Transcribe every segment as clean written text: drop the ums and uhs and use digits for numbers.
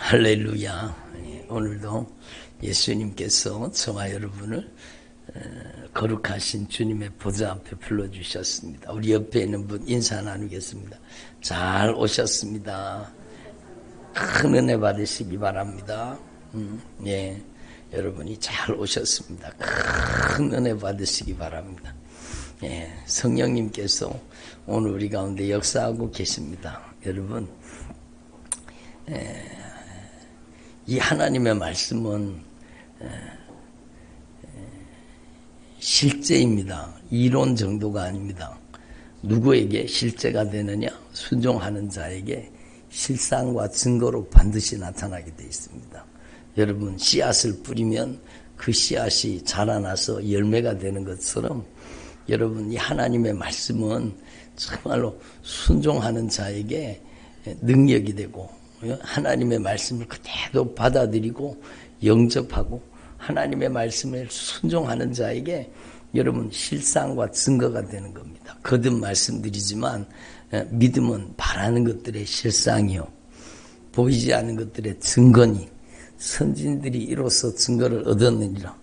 할렐루야. 오늘도 예수님께서 저와 여러분을 거룩하신 주님의 보좌 앞에 불러주셨습니다. 우리 옆에 있는 분 인사 나누겠습니다. 잘 오셨습니다. 큰 은혜 받으시기 바랍니다. 예, 여러분이 잘 오셨습니다. 큰 은혜 받으시기 바랍니다. 예, 성령님께서 오늘 우리 가운데 역사하고 계십니다. 여러분, 이 하나님의 말씀은 실제입니다. 이론 정도가 아닙니다. 누구에게 실제가 되느냐? 순종하는 자에게 실상과 증거로 반드시 나타나게 되어 있습니다. 여러분, 씨앗을 뿌리면 그 씨앗이 자라나서 열매가 되는 것처럼 여러분, 이 하나님의 말씀은 정말로 순종하는 자에게 능력이 되고 하나님의 말씀을 그대로 받아들이고 영접하고 하나님의 말씀을 순종하는 자에게 여러분 실상과 증거가 되는 겁니다. 거듭 말씀드리지만 믿음은 바라는 것들의 실상이요 보이지 않는 것들의 증거니 선진들이 이로써 증거를 얻었느니라.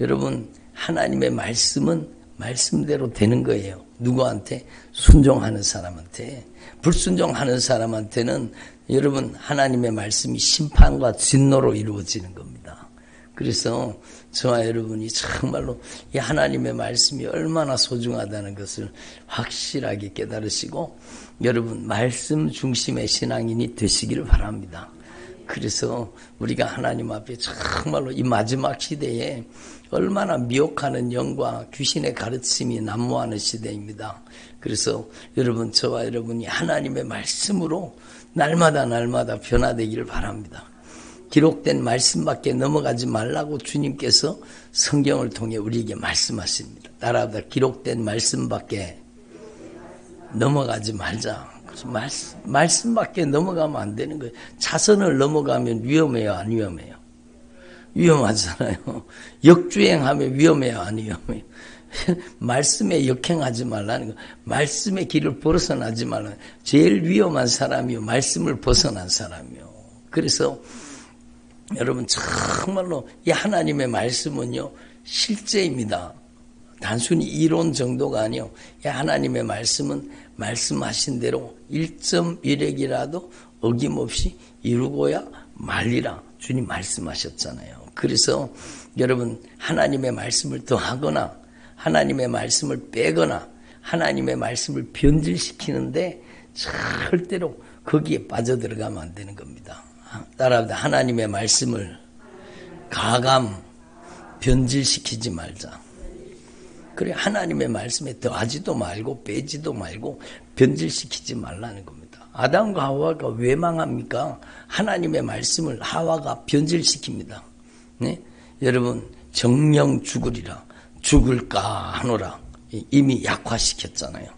여러분, 하나님의 말씀은 말씀대로 되는 거예요. 누구한테? 순종하는 사람한테. 불순종하는 사람한테는 여러분, 하나님의 말씀이 심판과 진노로 이루어지는 겁니다. 그래서 저와 여러분이 정말로 이 하나님의 말씀이 얼마나 소중하다는 것을 확실하게 깨달으시고 여러분, 말씀 중심의 신앙인이 되시기를 바랍니다. 그래서 우리가 하나님 앞에 정말로 이 마지막 시대에 얼마나 미혹하는 영과 귀신의 가르침이 난무하는 시대입니다. 그래서 여러분, 저와 여러분이 하나님의 말씀으로 날마다 변화되기를 바랍니다. 기록된 말씀밖에 넘어가지 말라고 주님께서 성경을 통해 우리에게 말씀하십니다. 따라합니다. 기록된 말씀밖에 넘어가지 말자. 말씀밖에 넘어가면 안 되는 거예요. 차선을 넘어가면 위험해요, 안 위험해요? 위험하잖아요. 역주행하면 위험해요, 안 위험해요? 말씀에 역행하지 말라는 거. 말씀의 길을 벗어나지 말라는 거. 제일 위험한 사람이요, 말씀을 벗어난 사람이요. 그래서 여러분, 정말로 이 하나님의 말씀은요 실제입니다. 단순히 이론 정도가 아니요, 이 하나님의 말씀은 말씀하신 대로 1.1핵이라도 어김없이 이루고야 말리라. 주님 말씀하셨잖아요. 그래서 여러분, 하나님의 말씀을 더하거나 하나님의 말씀을 빼거나 하나님의 말씀을 변질시키는데 절대로 거기에 빠져들어가면 안 되는 겁니다. 따라합니다. 하나님의 말씀을 가감 변질시키지 말자. 그래, 하나님의 말씀에 더하지도 말고 빼지도 말고 변질시키지 말라는 겁니다. 아담과 하와가 왜 망합니까? 하나님의 말씀을 하와가 변질시킵니다. 네? 여러분, 정령 죽으리라. 죽을까 하노라. 이미 약화시켰잖아요.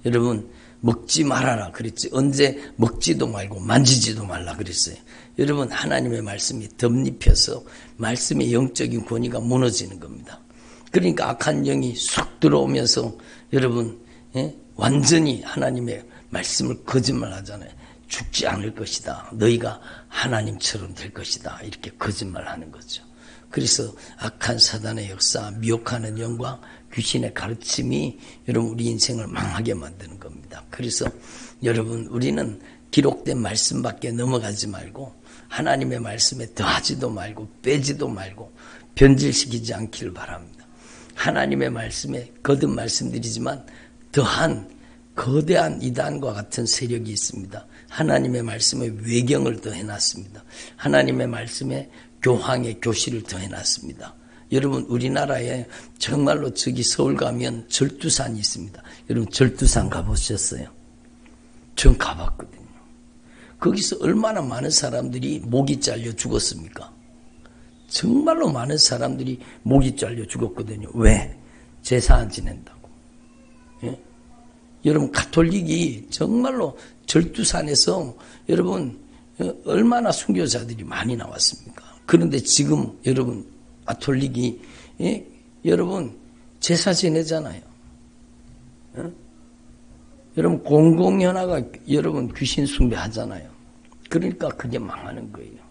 여러분, 먹지 말아라 그랬지. 언제? 먹지도 말고 만지지도 말라 그랬어요. 여러분, 하나님의 말씀이 덧입혀서 말씀의 영적인 권위가 무너지는 겁니다. 그러니까 악한 영이 쑥 들어오면서 여러분, 완전히 하나님의 말씀을 거짓말하잖아요. 죽지 않을 것이다. 너희가 하나님처럼 될 것이다. 이렇게 거짓말하는 거죠. 그래서 악한 사단의 역사, 미혹하는 영과 귀신의 가르침이 여러분 우리 인생을 망하게 만드는 겁니다. 그래서 여러분, 우리는 기록된 말씀밖에 넘어가지 말고 하나님의 말씀에 더하지도 말고 빼지도 말고 변질시키지 않기를 바랍니다. 하나님의 말씀에 거듭 말씀드리지만 더한 거대한 이단과 같은 세력이 있습니다. 하나님의 말씀에 외경을 더해놨습니다. 하나님의 말씀에 교황의 교실을 더해놨습니다. 여러분, 우리나라에 정말로 저기 서울 가면 절두산이 있습니다. 여러분, 절두산 가보셨어요? 전 가봤거든요. 거기서 얼마나 많은 사람들이 목이 잘려 죽었습니까? 정말로 많은 사람들이 목이 잘려 죽었거든요. 왜? 제사 안 지낸다고. 예? 여러분, 가톨릭이 정말로 절두산에서 여러분 얼마나 순교자들이 많이 나왔습니까? 그런데 지금 여러분 가톨릭이 여러분 제사 지내잖아요. 여러분 공공연화가 여러분 귀신 숭배하잖아요. 그러니까 그게 망하는 거예요.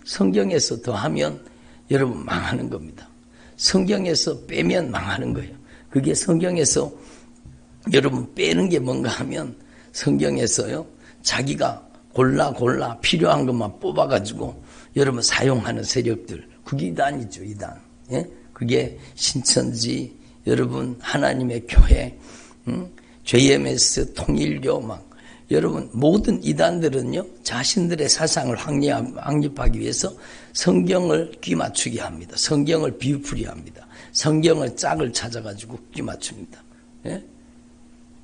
성경에서 더하면 여러분 망하는 겁니다. 성경에서 빼면 망하는 거예요. 그게 성경에서 여러분 빼는 게 뭔가 하면 성경에서요 자기가 골라 필요한 것만 뽑아가지고 여러분 사용하는 세력들, 그게 이단이죠. 이단. 그게 신천지, 여러분 하나님의 교회, JMS, 통일교 여러분 모든 이단들은요 자신들의 사상을 확립하기 위해서 성경을 귀맞추게 합니다. 성경을 비유풀이 합니다. 성경을 짝을 찾아가지고 귀맞춥니다.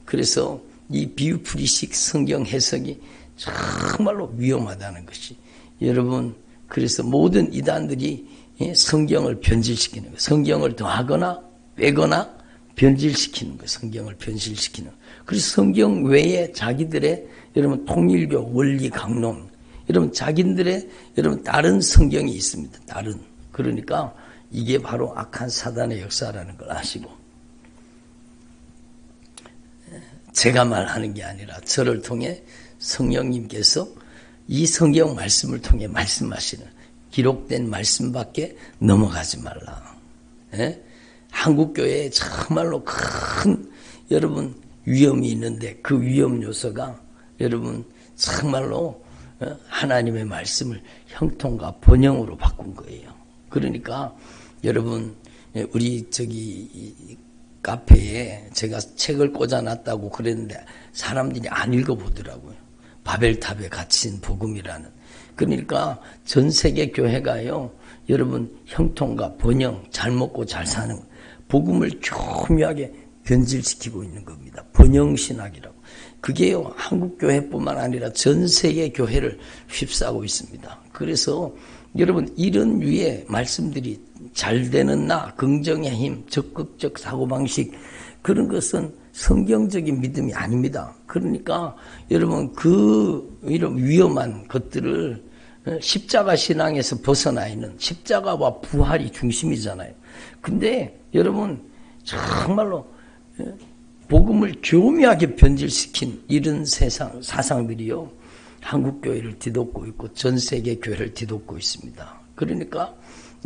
그래서 이 비유풀이식 성경 해석이 정말로 위험하다는 것이 여러분, 그래서 모든 이단들이 성경을 변질시키는 거예요. 성경을 더하거나 빼거나 변질시키는 거예요. 성경을 변질시키는. 그래서 성경 외에 자기들의 여러분 통일교 원리 강론, 여러분 자기들의 여러분 다른 성경이 있습니다. 다른. 그러니까 이게 바로 악한 사단의 역사라는 걸 아시고, 제가 말하는 게 아니라 저를 통해 성령님께서 이 성경 말씀을 통해 말씀하시는, 기록된 말씀밖에 넘어가지 말라. 한국교회에 정말로 큰 여러분 위험이 있는데 그 위험 요소가 여러분 정말로 하나님의 말씀을 형통과 번영으로 바꾼 거예요. 그러니까 여러분 우리 카페에 제가 책을 꽂아놨다고 그랬는데 사람들이 안 읽어보더라고요. 바벨탑에 갇힌 복음이라는. 그러니까 전 세계 교회가요 여러분 형통과 번영, 잘 먹고 잘 사는 복음을 교묘하게 변질시키고 있는 겁니다. 번영신학이라고. 그게요 한국교회뿐만 아니라 전 세계 교회를 휩싸고 있습니다. 그래서 여러분 이런 류의 말씀들이 잘 되는 나, 긍정의 힘, 적극적 사고방식, 그런 것은 성경적인 믿음이 아닙니다. 그러니까 여러분 이런 위험한 것들을 십자가 신앙에서 벗어나 있는, 십자가와 부활이 중심이잖아요. 근데 여러분 정말로 복음을 교묘하게 변질시킨 이런 사상들이요 한국교회를 뒤덮고 있고 전 세계 교회를 뒤덮고 있습니다. 그러니까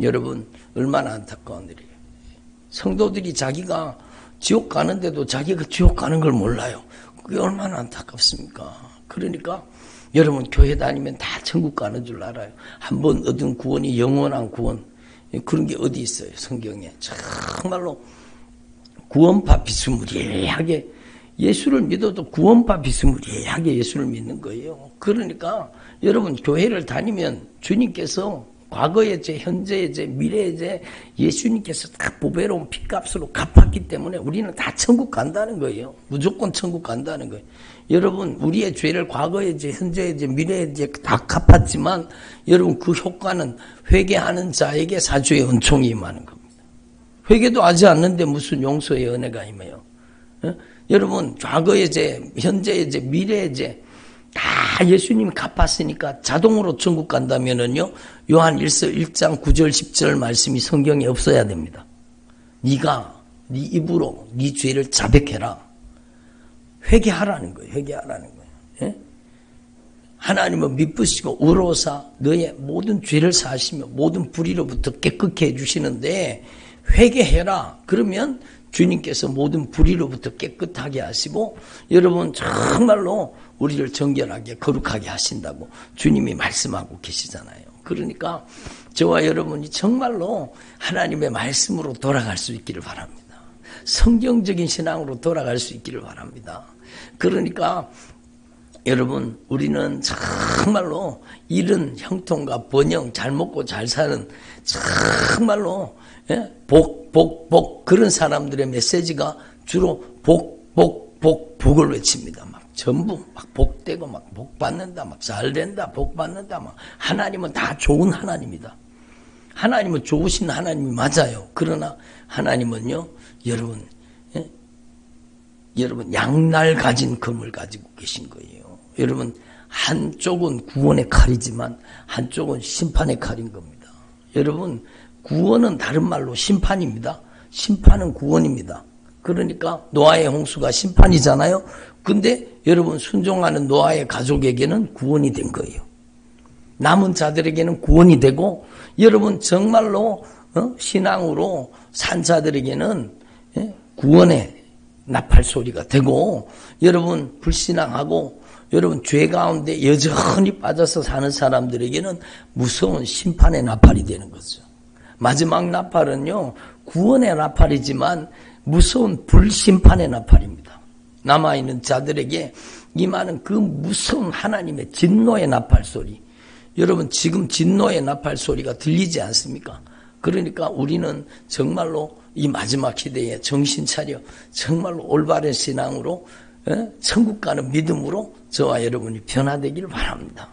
여러분 얼마나 안타까운 일이에요. 성도들이 자기가 지옥 가는데도 자기가 지옥 가는 걸 몰라요. 그게 얼마나 안타깝습니까? 그러니까 여러분 교회 다니면 다 천국 가는 줄 알아요. 한번 얻은 구원이 영원한 구원, 그런 게 어디 있어요 성경에. 정말로 구원파 비스무리하게 예수를 믿어도 구원파 비스무리하게 예수를 믿는 거예요. 그러니까 여러분 교회를 다니면 주님께서 과거의 죄, 현재의 죄, 미래의 죄 예수님께서 다 보배로운 핏값으로 갚았기 때문에 우리는 다 천국 간다는 거예요. 무조건 천국 간다는 거예요. 여러분 우리의 죄를 과거의 죄, 현재의 죄, 미래의 죄 다 갚았지만 여러분 그 효과는 회개하는 자에게 사주의 은총이 임하는 겁니다. 회개도 하지 않는데 무슨 용서의 은혜가 임해요. 여러분 과거의 죄, 현재의 죄, 미래의 죄 다 예수님이 갚았으니까 자동으로 천국 간다면은요 요한 1장 9절 10절 말씀이 성경에 없어야 됩니다. 네가 네 입으로 네 죄를 자백해라. 회개하라는 거예요. 회개하라는 거예요. 하나님은 미쁘시고 의로사 너의 모든 죄를 사하시며 모든 불의로부터 깨끗게 해주시는데 회개해라. 그러면 주님께서 모든 불의로부터 깨끗하게 하시고 여러분 정말로 우리를 정결하게 거룩하게 하신다고 주님이 말씀하고 계시잖아요. 그러니까 저와 여러분이 정말로 하나님의 말씀으로 돌아갈 수 있기를 바랍니다. 성경적인 신앙으로 돌아갈 수 있기를 바랍니다. 그러니까 여러분 우리는 정말로 이런 형통과 번영, 잘 먹고 잘 사는 정말로 복 그런 사람들의 메시지가 주로 복을 외칩니다. 막 전부 막 복되고 막 복받는다, 막 잘된다, 복받는다. 막 하나님은 다 좋은 하나님이다. 하나님은 좋으신 하나님이 맞아요. 그러나 하나님은요 여러분 양날 가진 검을 가지고 계신 거예요. 여러분 한쪽은 구원의 칼이지만 한쪽은 심판의 칼인 겁니다. 여러분 구원은 다른 말로 심판입니다. 심판은 구원입니다. 그러니까 노아의 홍수가 심판이잖아요. 근데 여러분 순종하는 노아의 가족에게는 구원이 된 거예요. 남은 자들에게는 구원이 되고, 여러분 정말로 신앙으로 산 자들에게는 구원의 나팔 소리가 되고, 여러분 불신앙하고 여러분 죄 가운데 여전히 빠져서 사는 사람들에게는 무서운 심판의 나팔이 되는 거죠. 마지막 나팔은요, 구원의 나팔이지만 무서운 불심판의 나팔입니다. 남아있는 자들에게 임하는 그 무서운 하나님의 진노의 나팔 소리. 여러분 지금 진노의 나팔 소리가 들리지 않습니까? 그러니까 우리는 정말로 이 마지막 시대에 정신 차려 정말로 올바른 신앙으로 천국 가는 믿음으로 저와 여러분이 변화되기를 바랍니다.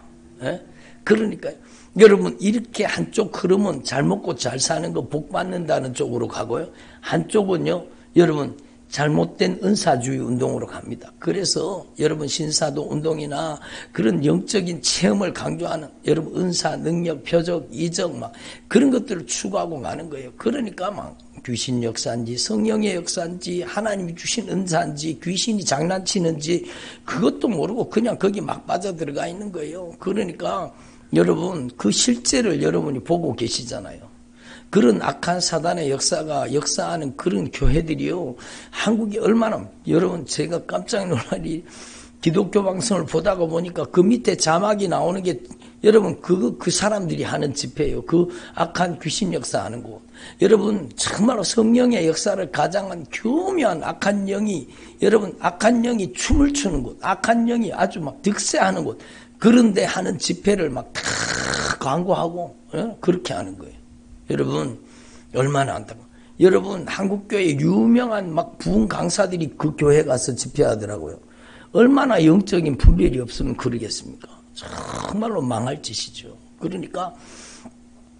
그러니까요. 여러분 이렇게 한쪽 흐름은 잘 먹고 잘 사는 거 복 받는다는 쪽으로 가고요. 한쪽은요. 여러분 잘못된 은사주의 운동으로 갑니다. 그래서 여러분 신사도 운동이나 그런 영적인 체험을 강조하는 여러분 은사, 능력, 표적, 이적 막 그런 것들을 추구하고 가는 거예요. 그러니까 막 귀신 역사인지 성령의 역사인지 하나님이 주신 은사인지 귀신이 장난치는지 그것도 모르고 그냥 거기 막 빠져들어가 있는 거예요. 그러니까 여러분 그 실제를 여러분이 보고 계시잖아요. 그런 악한 사단의 역사가 역사하는 그런 교회들이요. 한국이 얼마나 여러분 제가 깜짝 놀라리 기독교 방송을 보다가 보니까 그 밑에 자막이 나오는 게 여러분 그 사람들이 하는 집회예요. 그 악한 귀신 역사하는 곳. 여러분 정말로 성령의 역사를 가장한 교묘한 악한 영이 여러분 악한 영이 춤을 추는 곳. 악한 영이 아주 막 득세하는 곳. 그런데 하는 집회를 막 다 광고하고 그렇게 하는 거예요. 여러분 얼마나 안타까워. 여러분 한국교회 유명한 막 부흥 강사들이 그 교회 가서 집회하더라고요. 얼마나 영적인 분별이 없으면 그러겠습니까? 정말로 망할 짓이죠. 그러니까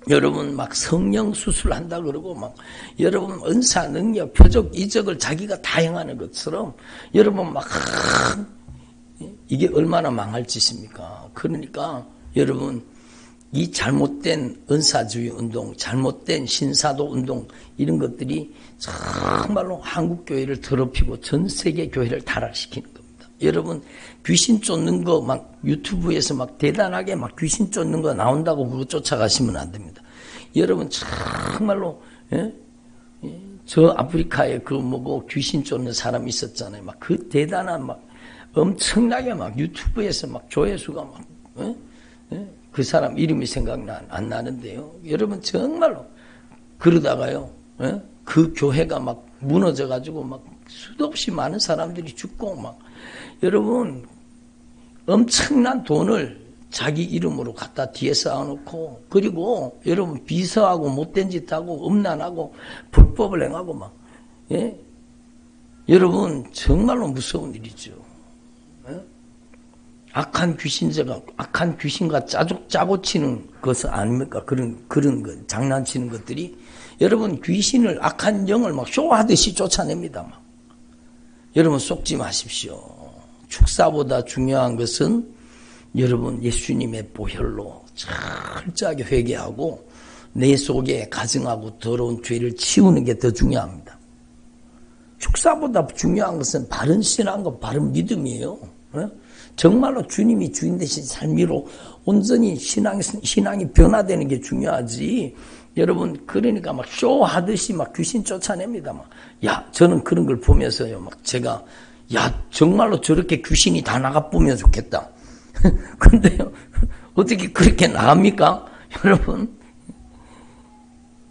여러분 막 성령 수술한다 그러고 막 여러분 은사 능력 표적 이적을 자기가 다 행하는 것처럼 여러분 막 이게 얼마나 망할 짓입니까? 그러니까 여러분 이 잘못된 은사주의 운동, 잘못된 신사도 운동 이런 것들이 정말로 한국교회를 더럽히고 전 세계 교회를 타락시키는 겁니다. 여러분 귀신 쫓는 거 막 유튜브에서 막 대단하게 막 귀신 쫓는 거 나온다고 그거 쫓아가시면 안 됩니다. 여러분 정말로 저 아프리카에 그 뭐고 귀신 쫓는 사람이 있었잖아요. 막 그 대단한 막 엄청나게 막 유튜브에서 막 조회수가 막 그 사람 이름이 안 나는데요. 여러분 정말로 그러다가요. 그 교회가 막 무너져 가지고 막 수도 없이 많은 사람들이 죽고 막 여러분 엄청난 돈을 자기 이름으로 갖다 뒤에 쌓아놓고 그리고 여러분 비서하고 못된 짓 하고 음란하고 불법을 행하고 막 여러분 정말로 무서운 일이죠. 악한 귀신과 짜고 치는 것은 아닙니까? 그런 거, 장난치는 것들이. 여러분, 귀신을, 악한 영을 막 쇼하듯이 쫓아냅니다. 막. 여러분, 속지 마십시오. 축사보다 중요한 것은 여러분, 예수님의 보혈로 철저하게 회개하고 내 속에 가증하고 더러운 죄를 치우는 게 더 중요합니다. 축사보다 중요한 것은 바른 신앙과 바른 믿음이에요. 정말로 주님이 주인 되신 삶으로 온전히 신앙이 변화되는 게 중요하지. 여러분, 그러니까 막 쇼하듯이 막 귀신 쫓아냅니다. 막. 야, 저는 그런 걸 보면서요. 막 제가, 야, 정말로 저렇게 귀신이 다 나가보면 좋겠다. 근데요, 어떻게 그렇게 나갑니까? 여러분,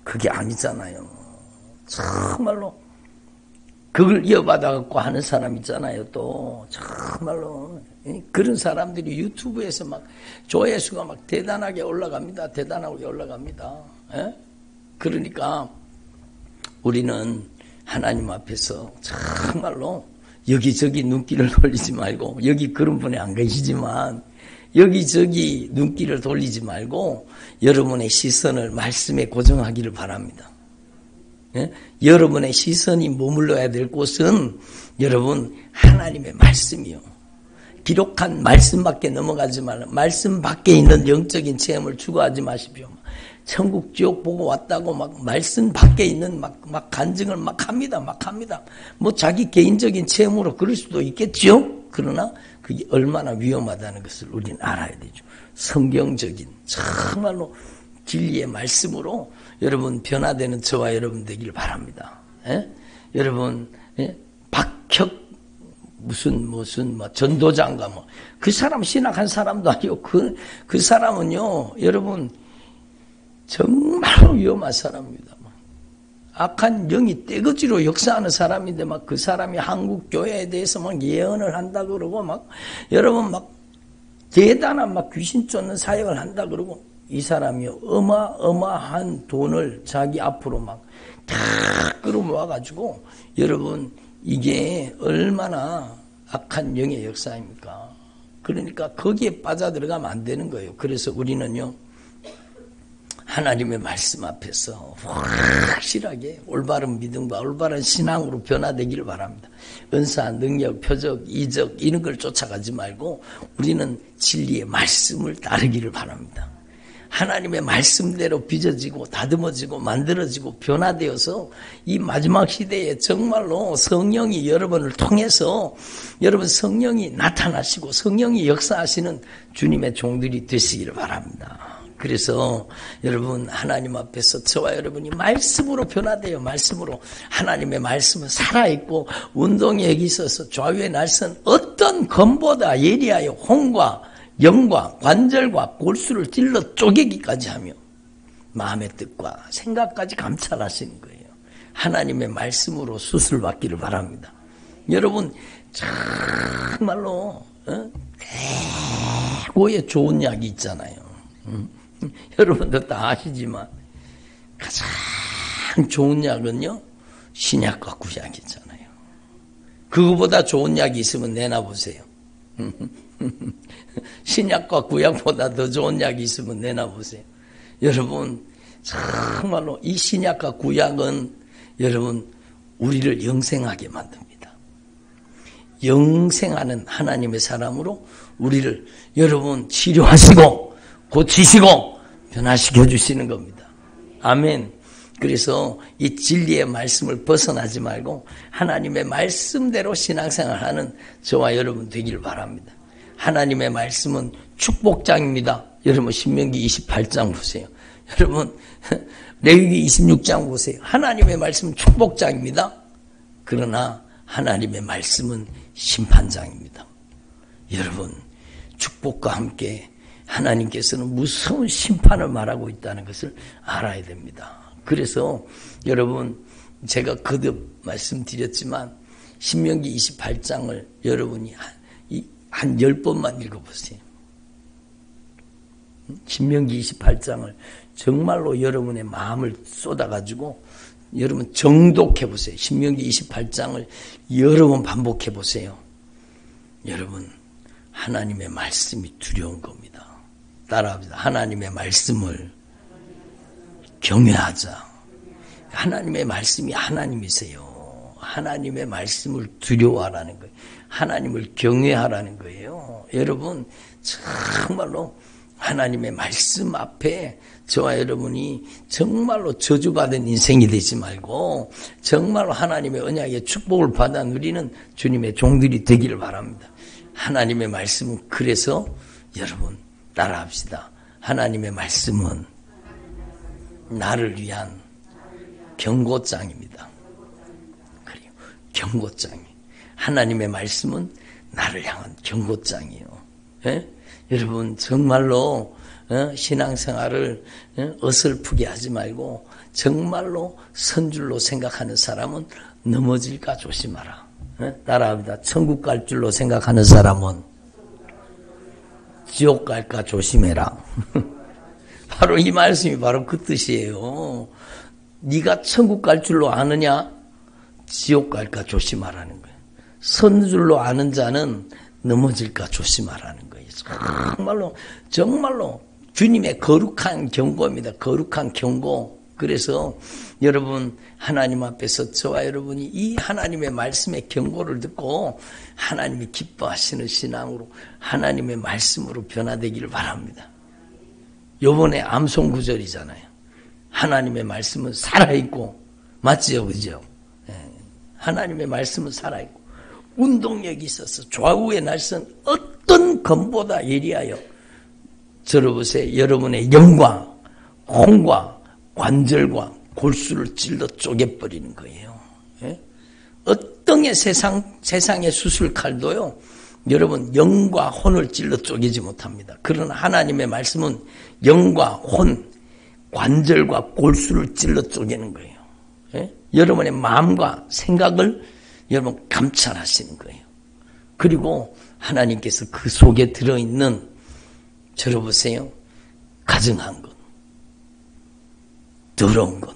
그게 아니잖아요. 정말로. 그걸 이어받아갖고 하는 사람 있잖아요, 또. 정말로. 그런 사람들이 유튜브에서 막 조회수가 막 대단하게 올라갑니다. 대단하게 올라갑니다. 그러니까 우리는 하나님 앞에서 정말로 여기저기 눈길을 돌리지 말고, 여기 그런 분이 안 계시지만, 여기저기 눈길을 돌리지 말고, 여러분의 시선을 말씀에 고정하기를 바랍니다. 여러분의 시선이 머물러야 될 곳은 여러분 하나님의 말씀이요. 기록한 말씀 밖에 넘어가지 말라. 말씀 밖에 있는 영적인 체험을 추구하지 마십시오. 천국 지옥 보고 왔다고 막 말씀 밖에 있는 막 간증을 막 합니다. 뭐 자기 개인적인 체험으로 그럴 수도 있겠죠. 그러나 그게 얼마나 위험하다는 것을 우리는 알아야 되죠. 성경적인 정말로 진리의 말씀으로 여러분 변화되는 저와 여러분 되길 바랍니다. 예? 여러분 박혁 무슨 뭐 전도자인가 뭐 그 사람 신학한 사람도 아니고 그 사람은요 여러분 정말로 위험한 사람입니다. 악한 영이 떼거지로 역사하는 사람인데 막 그 사람이 한국 교회에 대해서 막 예언을 한다 그러고 막 여러분 막 대단한 막 귀신 쫓는 사역을 한다 그러고 이 사람이 어마어마한 돈을 자기 앞으로 막 다 끌어모아 가지고 여러분 이게 얼마나 악한 영의 역사입니까? 그러니까 거기에 빠져들어가면 안 되는 거예요. 그래서 우리는요 하나님의 말씀 앞에서 확실하게 올바른 믿음과 올바른 신앙으로 변화되기를 바랍니다. 은사, 능력, 표적, 이적 이런 걸 쫓아가지 말고 우리는 진리의 말씀을 따르기를 바랍니다. 하나님의 말씀대로 빚어지고 다듬어지고 만들어지고 변화되어서 이 마지막 시대에 정말로 성령이 여러분을 통해서 여러분 성령이 나타나시고 성령이 역사하시는 주님의 종들이 되시기를 바랍니다. 그래서 여러분 하나님 앞에서 저와 여러분이 말씀으로 변화돼요. 말씀으로. 하나님의 말씀은 살아있고 운동에 있어서 좌우의 날선 어떤 검보다 예리하여 혼과 영과 관절과 골수를 찔러 쪼개기까지 하며 마음의 뜻과 생각까지 감찰하시는 거예요. 하나님의 말씀으로 수술받기를 바랍니다. 여러분 정말로 최고의 좋은 약이 있잖아요. 여러분도 다 아시지만 가장 좋은 약은요 신약과 구약이잖아요. 그거보다 좋은 약이 있으면 내놔보세요. 신약과 구약보다 더 좋은 약이 있으면 내놔보세요. 여러분 정말로 이 신약과 구약은 여러분 우리를 영생하게 만듭니다. 영생하는 하나님의 사람으로 우리를 여러분 치료하시고 고치시고 변화시켜 주시는 겁니다. 아멘. 그래서 이 진리의 말씀을 벗어나지 말고 하나님의 말씀대로 신앙생활하는 저와 여러분 되기를 바랍니다. 하나님의 말씀은 축복장입니다. 여러분 신명기 28장 보세요. 여러분 레위기 26장 보세요. 하나님의 말씀은 축복장입니다. 그러나 하나님의 말씀은 심판장입니다. 여러분 축복과 함께 하나님께서는 무서운 심판을 말하고 있다는 것을 알아야 됩니다. 그래서 여러분 제가 거듭 말씀드렸지만 신명기 28장을 여러분이 한 10번만 읽어보세요. 신명기 28장을 정말로 여러분의 마음을 쏟아가지고 여러분 정독해보세요. 신명기 28장을 여러 번 반복해보세요. 여러분 하나님의 말씀이 두려운 겁니다. 따라합니다. 하나님의 말씀을 경외하자. 하나님의 말씀이 하나님이세요. 하나님의 말씀을 두려워하라는 거예요. 하나님을 경외하라는 거예요. 여러분 정말로 하나님의 말씀 앞에 저와 여러분이 정말로 저주받은 인생이 되지 말고 정말로 하나님의 언약의 축복을 받아 누리는 주님의 종들이 되기를 바랍니다. 하나님의 말씀은 그래서 여러분 따라합시다. 하나님의 말씀은 나를 위한 경고장입니다. 그래요. 경고장이. 하나님의 말씀은 나를 향한 경고장이에요. 예? 여러분 정말로 신앙생활을 어설프게 하지 말고 정말로 선줄로 생각하는 사람은 넘어질까 조심하라. 따라합니다. 천국 갈 줄로 생각하는 사람은 지옥 갈까 조심해라. 바로 이 말씀이 바로 그 뜻이에요. 네가 천국 갈 줄로 아느냐? 지옥 갈까 조심하라는 거예요. 선 줄로 아는 자는 넘어질까 조심하라는 거예요. 정말로 주님의 거룩한 경고입니다. 거룩한 경고. 그래서 여러분 하나님 앞에서 저와 여러분이 이 하나님의 말씀의 경고를 듣고 하나님이 기뻐하시는 신앙으로 하나님의 말씀으로 변화되기를 바랍니다. 요번에 암송 구절이잖아요. 하나님의 말씀은 살아있고 맞지요, 그죠? 하나님의 말씀은 살아있고 운동력이 있어서 좌우의 날선 어떤 검보다 예리하여 들어보세요. 여러분의 영과 혼과 관절과 골수를 찔러 쪼개버리는 거예요. 예? 어떤 세상의 수술칼도요, 여러분 영과 혼을 찔러 쪼개지 못합니다. 그러나 하나님의 말씀은 영과 혼, 관절과 골수를 찔러 쪼개는 거예요. 예? 여러분의 마음과 생각을 여러분 감찰하시는 거예요. 그리고 하나님께서 그 속에 들어있는, 들어보세요, 가증한 것, 더러운 것,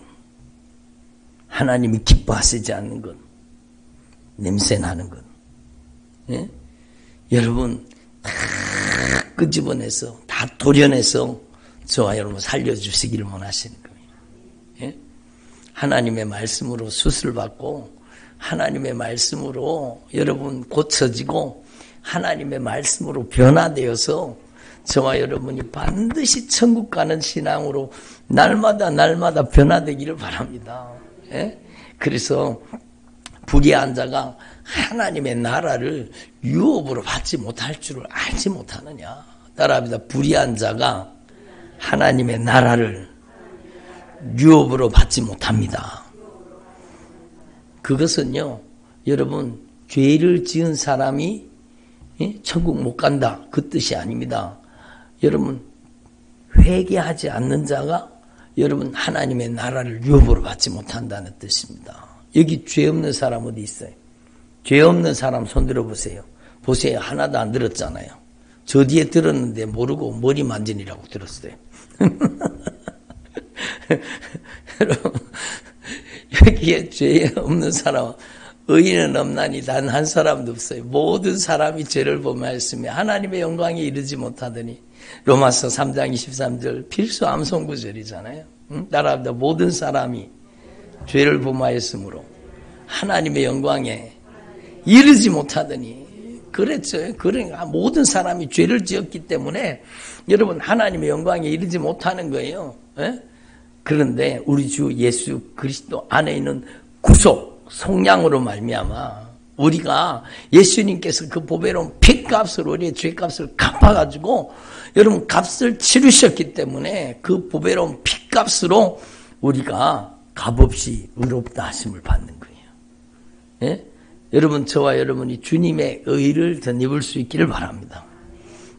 하나님이 기뻐하시지 않는 것, 냄새나는 것, 예? 여러분 다 끄집어내서 다 도려내서 저와 여러분 살려주시기를 원하시는 거예요. 예? 하나님의 말씀으로 수술받고 하나님의 말씀으로 여러분 고쳐지고 하나님의 말씀으로 변화되어서 저와 여러분이 반드시 천국 가는 신앙으로 날마다 변화되기를 바랍니다. 예? 그래서 불의한 자가 하나님의 나라를 유업으로 받지 못할 줄을 알지 못하느냐. 따라합니다. 불의한 자가 하나님의 나라를 유업으로 받지 못합니다. 그것은요, 여러분, 죄를 지은 사람이 천국 못 간다, 그 뜻이 아닙니다. 여러분, 회개하지 않는 자가 여러분 하나님의 나라를 유업으로 받지 못한다는 뜻입니다. 여기 죄 없는 사람 어디 있어요? 죄 없는 사람 손 들어보세요. 보세요. 하나도 안 들었잖아요. 저 뒤에 들었는데 모르고 머리 만지니라고 들었어요. 여러분, 여기에 죄 없는 사람, 의인은 없나니 단 한 사람도 없어요. 모든 사람이 죄를 범하였으며 하나님의 영광에 이르지 못하더니, 로마서 3장 23절 필수 암송 구절이잖아요. 따라합니다. 모든 사람이 죄를 범하였으므로 하나님의 영광에 이르지 못하더니, 그랬죠. 그러니까 모든 사람이 죄를 지었기 때문에 여러분 하나님의 영광에 이르지 못하는 거예요. 예? 그런데 우리 주 예수 그리스도 안에 있는 구속 속량으로 말미암아 우리가 예수님께서 그 보배로운 피값을, 우리의 죄값을 갚아가지고 여러분 값을 치르셨기 때문에 그 보배로운 피값으로 우리가 값없이 의롭다 하심을 받는 거예요. 예? 여러분, 저와 여러분이 주님의 의를 덧입을 수 있기를 바랍니다.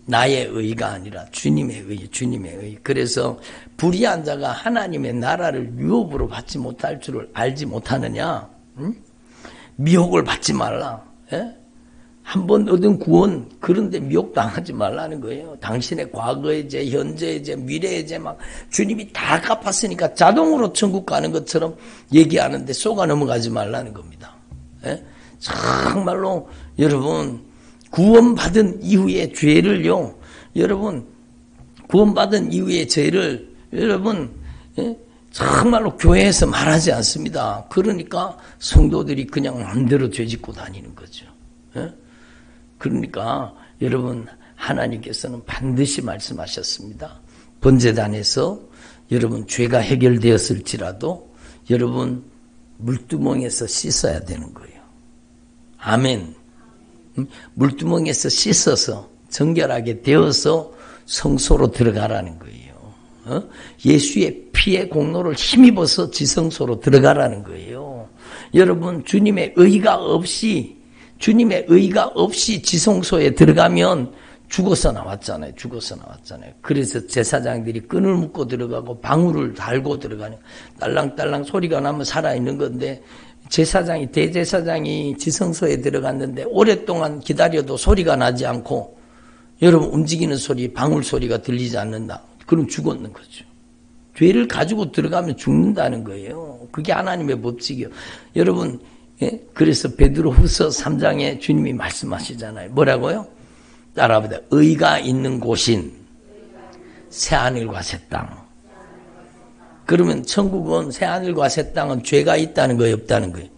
나의 의가 아니라 주님의 의, 주님의 의. 그래서 불의한 자가 하나님의 나라를 유업으로 받지 못할 줄을 알지 못하느냐? 응? 미혹을 받지 말라. 예? 한 번 얻은 구원, 그런데 미혹당하지 말라는 거예요. 당신의 과거의 죄, 현재의 죄, 미래의 죄 막 주님이 다 갚았으니까 자동으로 천국 가는 것처럼 얘기하는데 속아 넘어가지 말라는 겁니다. 예? 정말로 여러분 구원받은 이후의 죄를요, 여러분 구원받은 이후의 죄를 여러분 정말로 교회에서 말하지 않습니다. 그러니까 성도들이 그냥 마음대로 죄짓고 다니는 거죠. 그러니까 여러분 하나님께서는 반드시 말씀하셨습니다. 번제단에서 여러분 죄가 해결되었을지라도 여러분 물두멍에서 씻어야 되는 거예요. 아멘. 물두멍에서 씻어서 정결하게 되어서 성소로 들어가라는 거예요. 예수의 피의 공로를 힘입어서 지성소로 들어가라는 거예요. 여러분 주님의 의가 없이 지성소에 들어가면 죽어서 나왔잖아요. 그래서 제사장들이 끈을 묶고 들어가고 방울을 달고 들어가는, 딸랑딸랑 소리가 나면 살아있는 건데, 대제사장이 지성소에 들어갔는데 오랫동안 기다려도 소리가 나지 않고 여러분 움직이는 소리, 방울 소리가 들리지 않는다. 그럼 죽었는 거죠. 죄를 가지고 들어가면 죽는다는 거예요. 그게 하나님의 법칙이에요. 여러분, 예? 그래서 베드로후서 3장에 주님이 말씀하시잖아요. 뭐라고요? 따라합니다. 의가 있는 곳인 새하늘과 새 땅. 그러면 천국은 새하늘과 새 땅은 죄가 있다는 거예요, 없다는 거예요?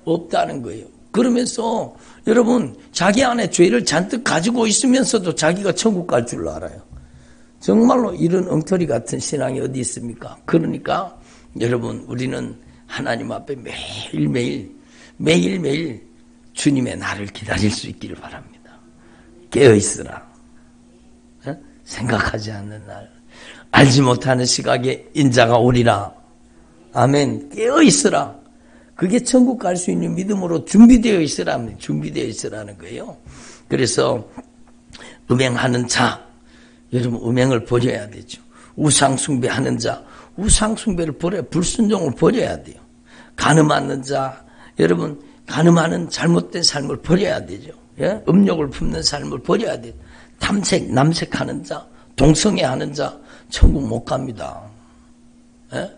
없다는 거예요. 그러면서 여러분 자기 안에 죄를 잔뜩 가지고 있으면서도 자기가 천국 갈 줄 알아요. 정말로 이런 엉터리 같은 신앙이 어디 있습니까? 그러니까 여러분 우리는 하나님 앞에 매일매일 주님의 날을 기다릴 수 있기를 바랍니다. 깨어있으라. 생각하지 않는 날, 알지 못하는 시각에 인자가 오리라. 아멘. 깨어있으라. 그게 천국 갈 수 있는 믿음으로 준비되어 있으라는, 준비되어 있으라는 거예요. 그래서 음행하는 자, 여러분 음행을 버려야 되죠. 우상숭배하는 자, 우상숭배를 버려야, 불순종을 버려야 돼요. 간음하는 자, 여러분 간음하는 잘못된 삶을 버려야 되죠. 예? 음욕을 품는 삶을 버려야 돼요. 탐색, 남색하는 자, 동성애하는 자, 천국 못 갑니다. 예?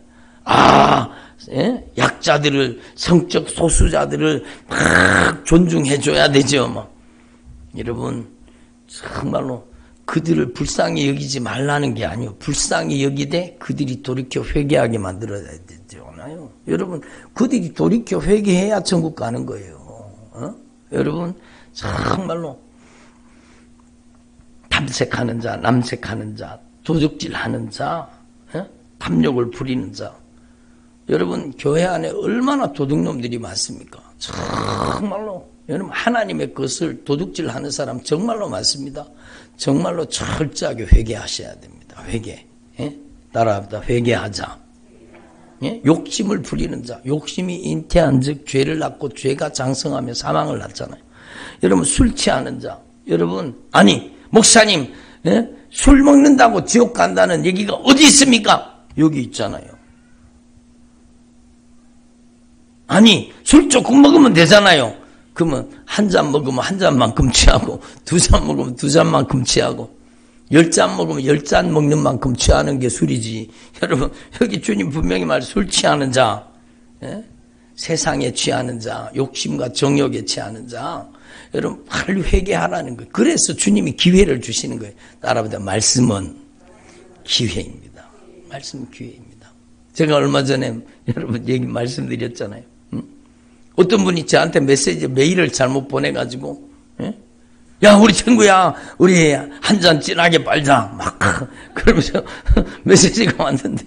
예? 약자들을, 성적 소수자들을 막 존중해줘야 되죠. 뭐. 여러분, 정말로 그들을 불쌍히 여기지 말라는 게 아니에요. 불쌍히 여기되 그들이 돌이켜 회개하게 만들어야 되죠. 여러분, 그들이 돌이켜 회개해야 천국 가는 거예요. 여러분, 정말로 탐색하는 자, 남색하는 자, 도둑질하는 자, 탐욕을 부리는 자. 여러분, 교회 안에 얼마나 도둑놈들이 많습니까? 정말로 여러분, 하나님의 것을 도둑질하는 사람 정말로 많습니다. 정말로 철저하게 회개하셔야 됩니다. 회개. 따라합니다. 회개하자. 욕심을 부리는 자. 욕심이 잉태한 즉 죄를 낳고 죄가 장성하며 사망을 낳잖아요. 여러분, 술 취하는 자. 여러분, 아니 목사님, 술 먹는다고 지옥 간다는 얘기가 어디 있습니까? 여기 있잖아요. 아니, 술 조금 먹으면 되잖아요. 그러면 한 잔 먹으면 한 잔만큼 취하고, 두 잔 먹으면 두 잔만큼 취하고, 10잔 먹으면 10잔 먹는 만큼 취하는 게 술이지. 여러분, 여기 주님 분명히 말, 술 취하는 자, 세상에 취하는 자, 욕심과 정욕에 취하는 자, 여러분, 빨리 회개하라는 거예요. 그래서 주님이 기회를 주시는 거예요. 따라보다 말씀은 기회입니다. 말씀은 기회입니다. 제가 얼마 전에 여러분 말씀드렸잖아요. 어떤 분이 저한테 메시지 메일을 잘못 보내가지고, 야, 우리 친구야, 우리 한 잔 진하게 빨자. 막, 그러면서 메시지가 왔는데,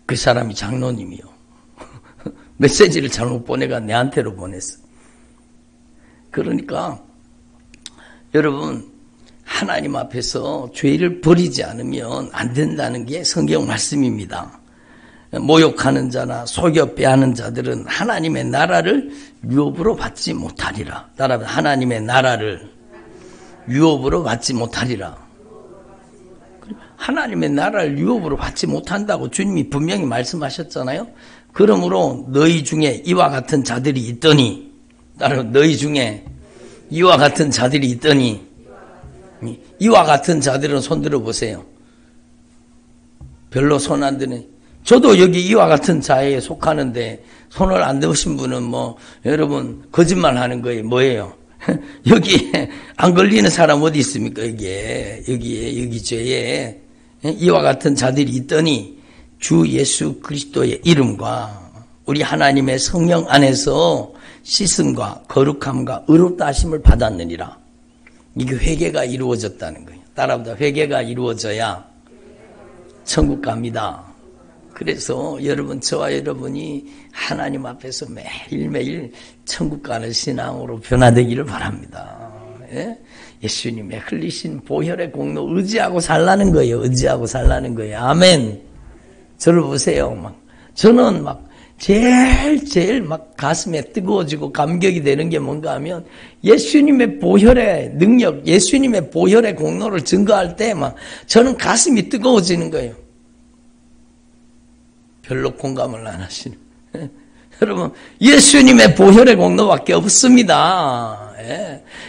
그 사람이 장로님이요. 메시지를 잘못 보내가 내한테로 보냈어. 그러니까, 여러분, 하나님 앞에서 죄를 버리지 않으면 안 된다는 게 성경 말씀입니다. 모욕하는 자나 속여 빼앗는 자들은 하나님의 나라를 유업으로 받지 못하리라. 따라서 하나님의 나라를 유업으로 받지 못하리라. 하나님의 나라를 유업으로 받지 못한다고 주님이 분명히 말씀하셨잖아요. 그러므로 너희 중에 이와 같은 자들이 있더니, 따라서 너희 중에 이와 같은 자들이 있더니, 이와 같은 자들은 손 들어보세요. 별로 손 안 드네. 저도 여기 이와 같은 자에 속하는데 손을 안 드신 분은 뭐 여러분 거짓말 하는 거예요. 뭐예요? 여기에 안 걸리는 사람 어디 있습니까? 여기 죄에 이와 같은 자들이 있더니 주 예수 그리스도의 이름과 우리 하나님의 성령 안에서 씻음과 거룩함과 의롭다 하심을 받았느니라. 이게 회개가 이루어졌다는 거예요. 따라보다 회개가 이루어져야 천국 갑니다. 그래서 여러분, 저와 여러분이 하나님 앞에서 매일매일 천국 가는 신앙으로 변화되기를 바랍니다. 예수님의 흘리신 보혈의 공로 의지하고 살라는 거예요. 의지하고 살라는 거예요. 아멘. 저를 보세요. 저는 제일 가슴에 뜨거워지고 감격이 되는 게 뭔가 하면 예수님의 보혈의 능력, 예수님의 보혈의 공로를 증거할 때 저는 가슴이 뜨거워지는 거예요. 별로 공감을 안 하시는. 여러분, 예수님의 보혈의 공로밖에 없습니다.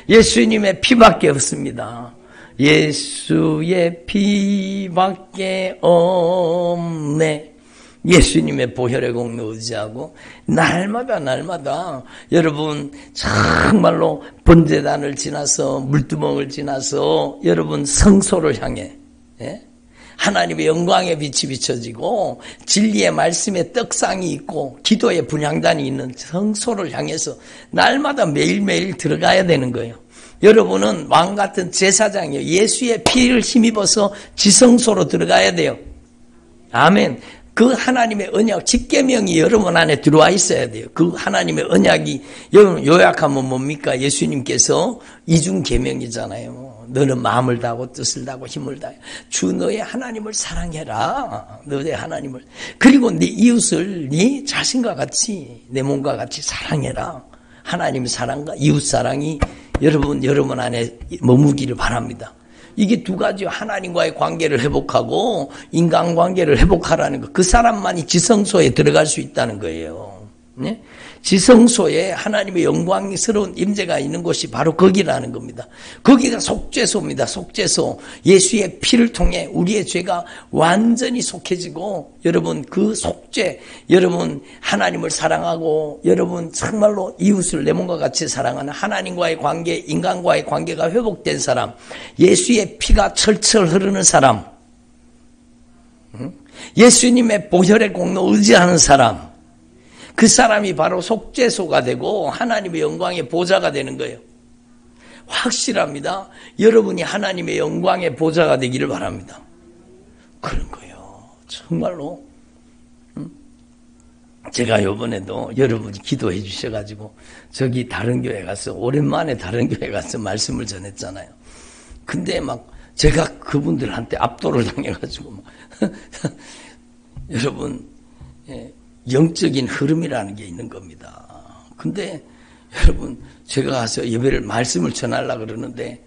예수님의 피밖에 없습니다. 예수의 피밖에 없네. 예수님의 보혈의 공로 의지하고 날마다 여러분 정말로 번제단을 지나서 물두멍을 지나서 여러분 성소를 향해 하나님의 영광의 빛이 비춰지고 진리의 말씀에 떡상이 있고 기도의 분향단이 있는 성소를 향해서 날마다 매일매일 들어가야 되는 거예요. 여러분은 왕같은 제사장이에요. 예수의 피를 힘입어서 지성소로 들어가야 돼요. 아멘. 그 하나님의 언약, 십계명이 여러분 안에 들어와 있어야 돼요. 그 하나님의 언약이, 여러분 요약하면 뭡니까? 예수님께서 이중계명이잖아요. 너는 마음을 다하고 뜻을 다하고 힘을 다해. 주 너의 하나님을 사랑해라. 너의 하나님을. 그리고 네 이웃을 네 자신과 같이, 내 몸과 같이 사랑해라. 하나님의 사랑과 이웃 사랑이 여러분 안에 머무기를 바랍니다. 이게 두 가지, 하나님과의 관계를 회복하고 인간관계를 회복하라는 거. 그 사람만이 지성소에 들어갈 수 있다는 거예요. 네? 지성소에 하나님의 영광스러운 임재가 있는 곳이 바로 거기라는 겁니다. 거기가 속죄소입니다. 속죄소. 예수의 피를 통해 우리의 죄가 완전히 속해지고, 여러분 그 속죄, 여러분 하나님을 사랑하고 여러분 정말로 이웃을 내 몸과 같이 사랑하는 하나님과의 관계, 인간과의 관계가 회복된 사람, 예수의 피가 철철 흐르는 사람, 예수님의 보혈의 공로 의지하는 사람, 그 사람이 바로 속죄소가 되고 하나님의 영광의 보좌가 되는 거예요. 확실합니다. 여러분이 하나님의 영광의 보좌가 되기를 바랍니다. 그런 거예요. 정말로. 제가 이번에도 여러분이 기도해 주셔가지고 저기 다른 교회 가서, 오랜만에 다른 교회 가서 말씀을 전했잖아요. 근데 막 제가 그분들한테 압도를 당해가지고 여러분, 영적인 흐름이라는 게 있는 겁니다. 근데 여러분, 제가 가서 예배를, 말씀을 전하려고 그러는데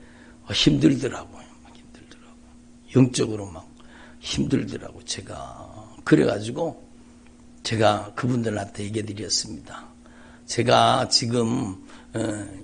힘들더라고요. 막 힘들더라고요. 영적으로 막 힘들더라고요. 그래가지고 제가 그분들한테 얘기해 드렸습니다. 제가 지금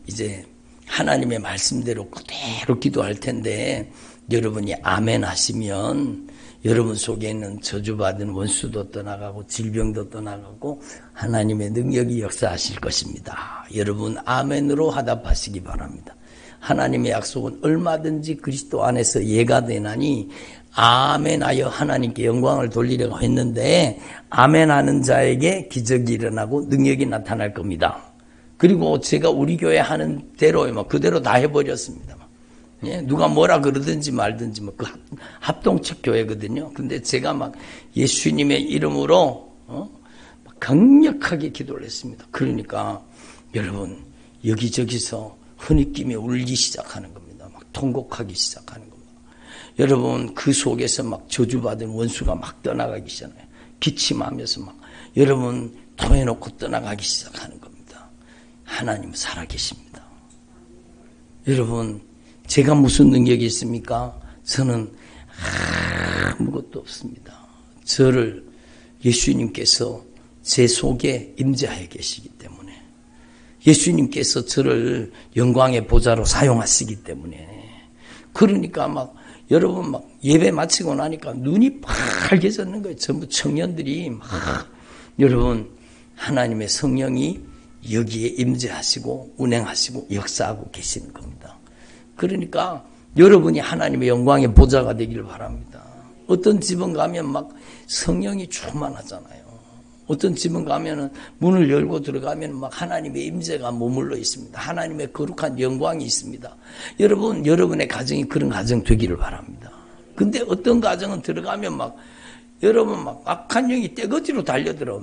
이제 하나님의 말씀대로 그대로 기도할 텐데 여러분이 아멘 하시면 여러분 속에 있는 저주받은 원수도 떠나가고 질병도 떠나가고 하나님의 능력이 역사하실 것입니다. 여러분 아멘으로 화답하시기 바랍니다. 하나님의 약속은 얼마든지 그리스도 안에서 예가 되나니 아멘하여 하나님께 영광을 돌리려고 했는데, 아멘하는 자에게 기적이 일어나고 능력이 나타날 겁니다. 그리고 제가 우리 교회 하는 대로 그대로 다 해버렸습니다. 예, 누가 뭐라 그러든지 말든지 그 합동측 교회거든요. 근데 제가 막 예수님의 이름으로 강력하게 기도를 했습니다. 그러니까 여러분 여기저기서 흐느끼며 울기 시작하는 겁니다. 막 통곡하기 시작하는 겁니다. 여러분 그 속에서 막 저주받은 원수가 막 떠나가기 시작해요. 기침하면서 막 여러분 토해놓고 떠나가기 시작하는 겁니다. 하나님은 살아계십니다. 여러분 제가 무슨 능력이 있습니까? 저는 아무것도 없습니다. 저를 예수님께서 제 속에 임재하여 계시기 때문에, 예수님께서 저를 영광의 보좌로 사용하시기 때문에, 그러니까 막 여러분 막 예배 마치고 나니까 눈이 빨개졌는 거예요. 전부 청년들이 막 여러분 하나님의 성령이 여기에 임재하시고 운행하시고 역사하고 계시는 겁니다. 그러니까 여러분이 하나님의 영광의 보좌가 되기를 바랍니다. 어떤 집은 가면 막 성령이 충만하잖아요. 어떤 집은 가면은 문을 열고 들어가면 막 하나님의 임재가 머물러 있습니다. 하나님의 거룩한 영광이 있습니다. 여러분, 여러분의 가정이 그런 가정 되기를 바랍니다. 근데 어떤 가정은 들어가면 막 여러분 막 악한 영이 떼거지로 달려들어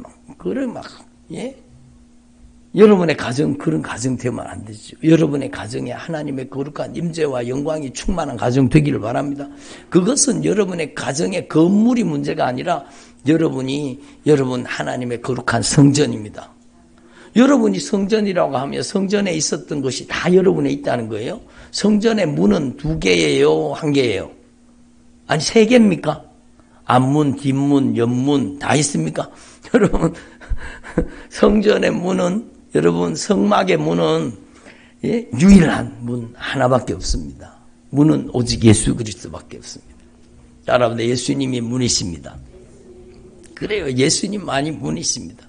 예? 여러분의 가정 그런 가정 되면 안 되죠. 여러분의 가정에 하나님의 거룩한 임재와 영광이 충만한 가정 되기를 바랍니다. 그것은 여러분의 가정의 건물이 문제가 아니라 여러분 하나님의 거룩한 성전입니다. 여러분이 성전이라고 하면 성전에 있었던 것이 다 여러분에 있다는 거예요. 성전의 문은 2개예요, 1개예요? 아니 3개입니까? 앞문, 뒷문, 옆문 다 있습니까? 여러분 성전의 문은, 여러분 성막의 문은 유일한 문 하나밖에 없습니다. 문은 오직 예수 그리스도밖에 없습니다. 여러분 예수님이 문이십니다. 그래요. 예수님만이 문이십니다.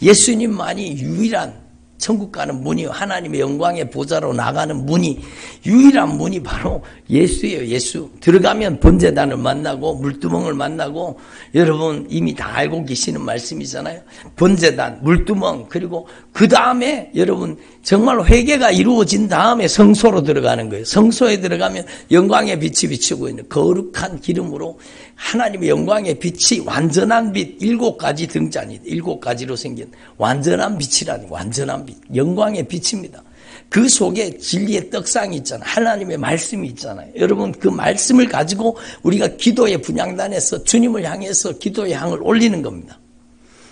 예수님만이 유일한 천국 가는 문이요, 하나님의 영광의 보좌로 나가는 문이, 유일한 문이 바로 예수예요. 예수. 들어가면 번제단을 만나고 물두멍을 만나고, 여러분 이미 다 알고 계시는 말씀이잖아요. 번제단, 물두멍, 그리고 그 다음에 여러분 정말로 회개가 이루어진 다음에 성소로 들어가는 거예요. 성소에 들어가면 영광의 빛이 비추고 있는 거룩한 기름으로 하나님의 영광의 빛이 완전한 빛, 7가지 등잔이 7가지로 생긴 완전한 빛이라는 완전한 빛, 영광의 빛입니다. 그 속에 진리의 떡상이 있잖아요. 하나님의 말씀이 있잖아요. 여러분 그 말씀을 가지고 우리가 기도의 분향단에서 주님을 향해서 기도의 향을 올리는 겁니다.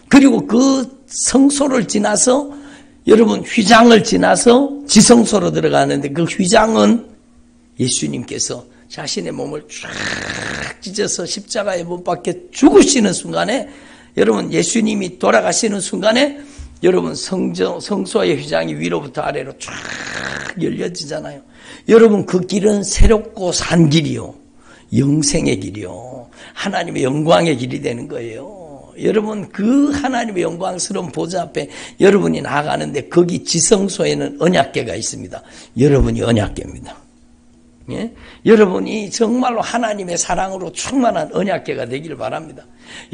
그리고 그 성소를 지나서 여러분 휘장을 지나서 지성소로 들어가는데 그 휘장은 예수님께서 자신의 몸을 쫙 찢어서 십자가에 못 박혀 죽으시는 순간에 여러분 예수님이 돌아가시는 순간에 여러분 성소의 휘장이 위로부터 아래로 쫙 열려지잖아요. 여러분 그 길은 새롭고 산 길이요. 영생의 길이요. 하나님의 영광의 길이 되는 거예요. 여러분 그 하나님의 영광스러운 보좌 앞에 여러분이 나아가는데 거기 지성소에는 언약궤가 있습니다. 여러분이 언약궤입니다. 예? 여러분이 정말로 하나님의 사랑으로 충만한 언약궤가 되기를 바랍니다.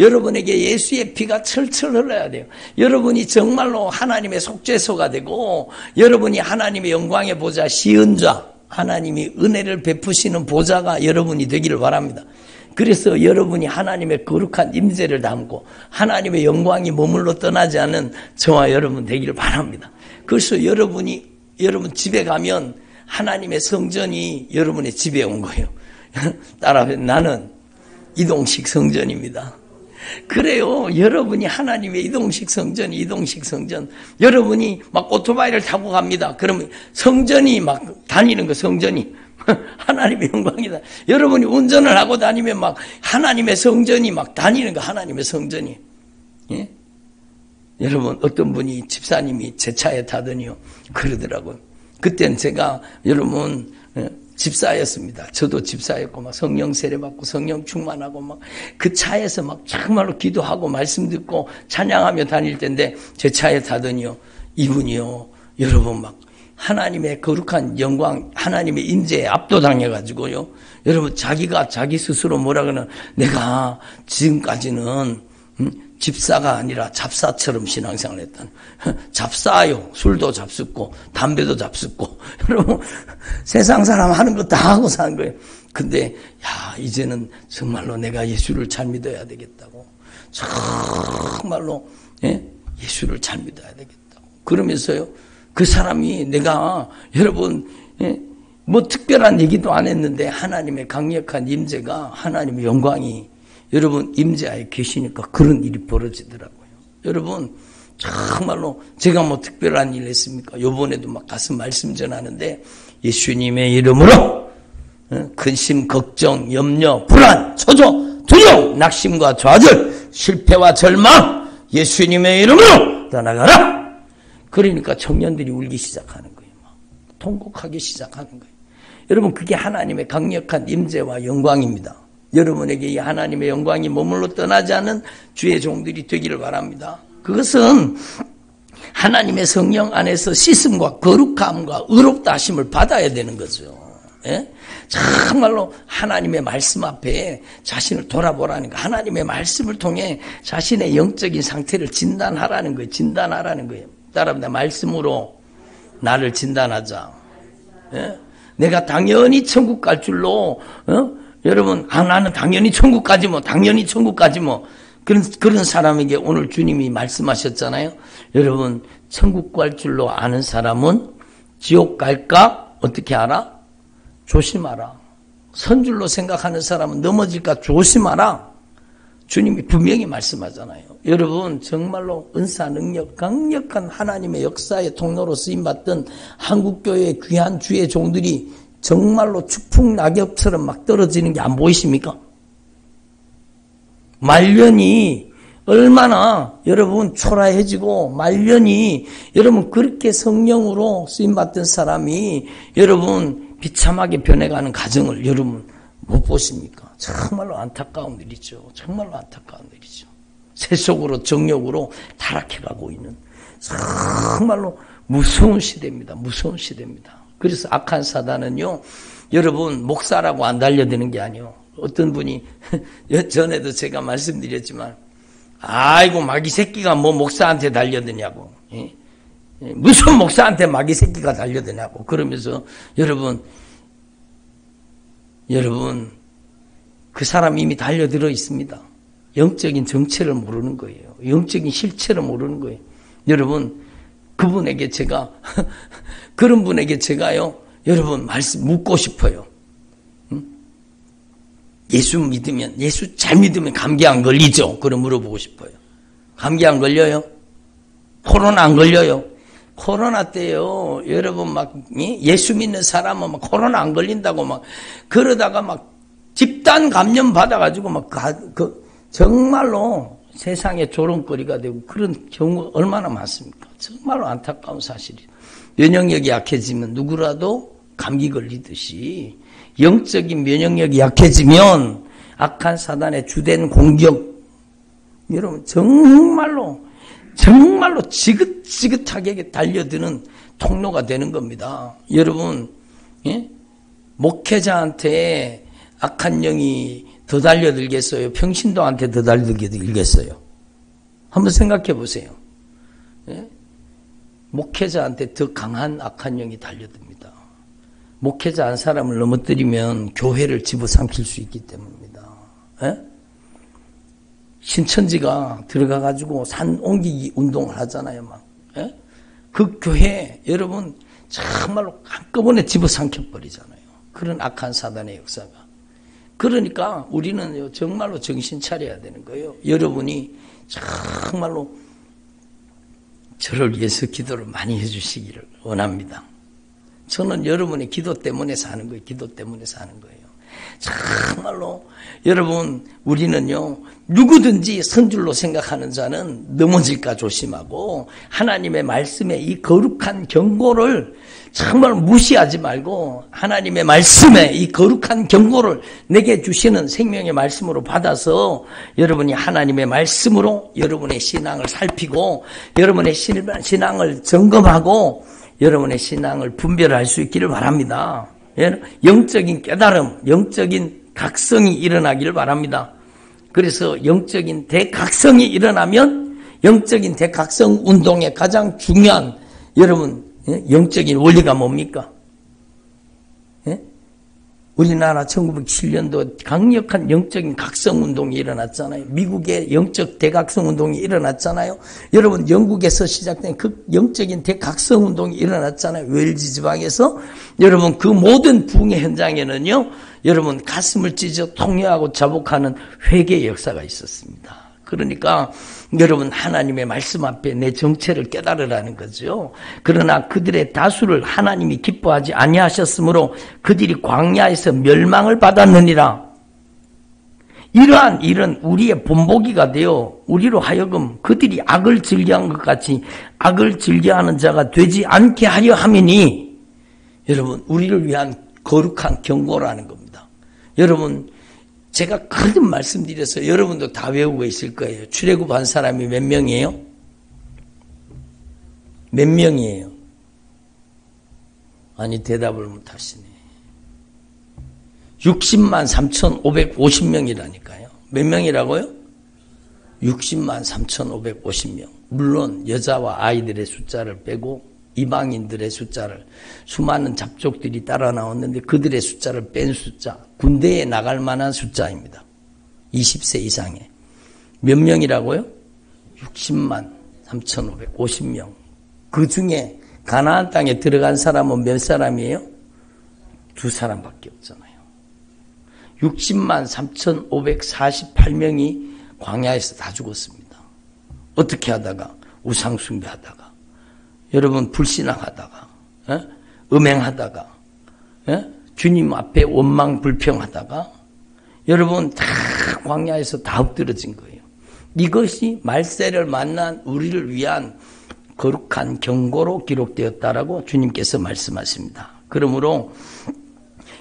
여러분에게 예수의 피가 철철 흘러야 돼요. 여러분이 정말로 하나님의 속죄소가 되고 여러분이 하나님의 영광의 보좌 시은좌 하나님이 은혜를 베푸시는 보좌가 여러분이 되기를 바랍니다. 그래서 여러분이 하나님의 거룩한 임재를 담고 하나님의 영광이 머물러 떠나지 않은 저와 여러분 되기를 바랍니다. 그래서 여러분 집에 가면 하나님의 성전이 여러분의 집에 온 거예요. 따라서 나는 이동식 성전입니다. 그래요. 여러분이 하나님의 이동식 성전. 여러분이 막 오토바이를 타고 갑니다. 그러면 성전이 막 다니는 거, 성전이. 하나님의 영광이다. 여러분이 운전을 하고 다니면 막 하나님의 성전이 막 다니는 거, 하나님의 성전이. 예? 여러분, 어떤 분이 집사님이 제 차에 타더니요. 그러더라고요. 그때는 제가 여러분, 집사였습니다. 저도 집사였고, 막 성령 세례받고, 성령 충만하고, 막 그 차에서 막 정말로 기도하고, 말씀 듣고, 찬양하며 다닐 때인데, 제 차에 타더니요. 이분이요. 여러분 막, 하나님의 거룩한 영광, 하나님의 임재에 압도당해가지고요. 여러분, 자기가 자기 스스로 뭐라 그러나, 내가 지금까지는, 집사가 아니라 잡사처럼 신앙생활을 했다는. 잡사요. 술도 잡숫고, 담배도 잡숫고. 여러분, 세상 사람 하는 거 다 하고 사는 거예요. 근데, 이제는 정말로 내가 예수를 잘 믿어야 되겠다고. 정말로, 예수를 잘 믿어야 되겠다고. 그러면서요, 그 사람이 내가 여러분 뭐 특별한 얘기도 안 했는데 하나님의 강력한 임재가 하나님의 영광이 여러분 임재하에 계시니까 그런 일이 벌어지더라고요. 여러분 정말로 제가 뭐 특별한 일 했습니까? 요번에도 막 가서 말씀 전하는데 예수님의 이름으로 근심, 걱정, 염려, 불안, 초조, 두려움, 낙심과 좌절, 실패와 절망 예수님의 이름으로 떠나가라. 그러니까 청년들이 울기 시작하는 거예요. 막 통곡하기 시작하는 거예요. 여러분 그게 하나님의 강력한 임재와 영광입니다. 여러분에게 이 하나님의 영광이 머물러 떠나지 않은 주의 종들이 되기를 바랍니다. 그것은 하나님의 성령 안에서 씻음과 거룩함과 의롭다 하심을 받아야 되는 거죠. 예? 정말로 하나님의 말씀 앞에 자신을 돌아보라는 거, 하나님의 말씀을 통해 자신의 영적인 상태를 진단하라는 거예요. 진단하라는 거예요. 따라합니다. 말씀으로 나를 진단하자. 예? 내가 당연히 천국 갈 줄로, 여러분, 나는 당연히 천국 가지 뭐, 그런 사람에게 오늘 주님이 말씀하셨잖아요. 여러분, 천국 갈 줄로 아는 사람은 지옥 갈까? 어떻게 알아? 조심하라. 선줄로 생각하는 사람은 넘어질까? 조심하라. 주님이 분명히 말씀하잖아요. 여러분 정말로 은사 능력 강력한 하나님의 역사의 통로로 쓰임받던 한국교회의 귀한 주의 종들이 정말로 축풍 낙엽처럼 막 떨어지는 게 안 보이십니까? 말년이 얼마나 여러분 초라해지고 말년이 여러분 그렇게 성령으로 쓰임받던 사람이 여러분 비참하게 변해가는 가정을 여러분 못 보십니까? 정말로 안타까운 일이죠. 정말로 안타까운 일이죠. 세속으로 정욕으로 타락해가고 있는 정말로 무서운 시대입니다. 무서운 시대입니다. 그래서 악한 사단은요, 여러분 목사라고 안 달려드는 게 아니에요. 어떤 분이 전에도 제가 말씀드렸지만, 아이고 마귀 새끼가 뭐 목사한테 달려드냐고. 무슨 목사한테 마귀 새끼가 달려드냐고. 그러면서 여러분 그 사람 이미 달려들어 있습니다. 영적인 정체를 모르는 거예요. 영적인 실체를 모르는 거예요. 여러분 그분에게 제가 그런 분에게 제가요 여러분 말씀 묻고 싶어요. 예수 믿으면 예수 잘 믿으면 감기 안 걸리죠? 그럼 물어보고 싶어요. 감기 안 걸려요? 코로나 안 걸려요? 코로나 때요 여러분 막 예수 믿는 사람은 막 코로나 안 걸린다고 막 그러다가 막 집단 감염 받아가지고 막 정말로 세상에 조롱거리가 되고 그런 경우 얼마나 많습니까? 정말로 안타까운 사실이에요. 면역력이 약해지면 누구라도 감기 걸리듯이 영적인 면역력이 약해지면 악한 사단의 주된 공격, 여러분 정말로 지긋지긋하게 달려드는 통로가 되는 겁니다. 여러분 목회자한테 악한 영이 더 달려들겠어요? 평신도한테 더 달려들겠어요? 한번 생각해 보세요. 목회자한테 더 강한 악한 영이 달려듭니다. 목회자 한 사람을 넘어뜨리면 교회를 집어삼킬 수 있기 때문입니다. 신천지가 들어가가지고 산 옮기기 운동을 하잖아요, 막. 그 교회, 여러분, 정말로 한꺼번에 집어삼켜버리잖아요. 그런 악한 사단의 역사가. 그러니까 우리는 정말로 정신 차려야 되는 거예요. 여러분이 정말로 저를 위해서 기도를 많이 해주시기를 원합니다. 저는 여러분의 기도 때문에 사는 거예요. 기도 때문에 사는 거예요. 정말로 여러분 우리는요 누구든지 선줄로 생각하는 자는 넘어질까 조심하고 하나님의 말씀에 이 거룩한 경고를 정말 무시하지 말고 하나님의 말씀에 이 거룩한 경고를 내게 주시는 생명의 말씀으로 받아서 여러분이 하나님의 말씀으로 여러분의 신앙을 살피고 여러분의 신앙을 점검하고 여러분의 신앙을 분별할 수 있기를 바랍니다. 영적인 깨달음, 영적인 각성이 일어나기를 바랍니다. 그래서 영적인 대각성이 일어나면 영적인 대각성 운동의 가장 중요한 여러분 영적인 원리가 뭡니까? 우리나라 1907년도 강력한 영적인 각성운동이 일어났잖아요. 미국의 영적 대각성운동이 일어났잖아요. 여러분 영국에서 시작된 그 영적인 대각성운동이 일어났잖아요. 웨일즈 지방에서. 여러분 그 모든 부흥의 현장에는요. 여러분 가슴을 찢어 통회하고 자복하는 회개의 역사가 있었습니다. 그러니까 여러분 하나님의 말씀 앞에 내 정체를 깨달으라는 거죠. 그러나 그들의 다수를 하나님이 기뻐하지 아니하셨으므로 그들이 광야에서 멸망을 받았느니라. 이러한 일은 우리의 본보기가 되어 우리로 하여금 그들이 악을 즐겨한 것 같이 악을 즐겨하는 자가 되지 않게 하려 함이니 여러분 우리를 위한 거룩한 경고라는 겁니다. 여러분 제가 거듭 말씀드려서 여러분도 다 외우고 있을 거예요. 출애굽한 사람이 몇 명이에요? 몇 명이에요? 아니 대답을 못하시네. 60만 3,550명이라니까요. 몇 명이라고요? 60만 3,550명. 물론 여자와 아이들의 숫자를 빼고 이방인들의 숫자를 수많은 잡족들이 따라 나왔는데 그들의 숫자를 뺀 숫자, 군대에 나갈 만한 숫자입니다. 20세 이상의. 몇 명이라고요? 60만 3,550명. 그 중에 가나안 땅에 들어간 사람은 몇 사람이에요? 2사람밖에 없잖아요. 60만 3,548명이 광야에서 다 죽었습니다. 어떻게 하다가? 우상숭배하다가. 여러분 불신앙하다가 음행하다가 주님 앞에 원망불평하다가 여러분 다 광야에서 다 엎드러진 거예요. 이것이 말세를 만난 우리를 위한 거룩한 경고로 기록되었다라고 주님께서 말씀하십니다. 그러므로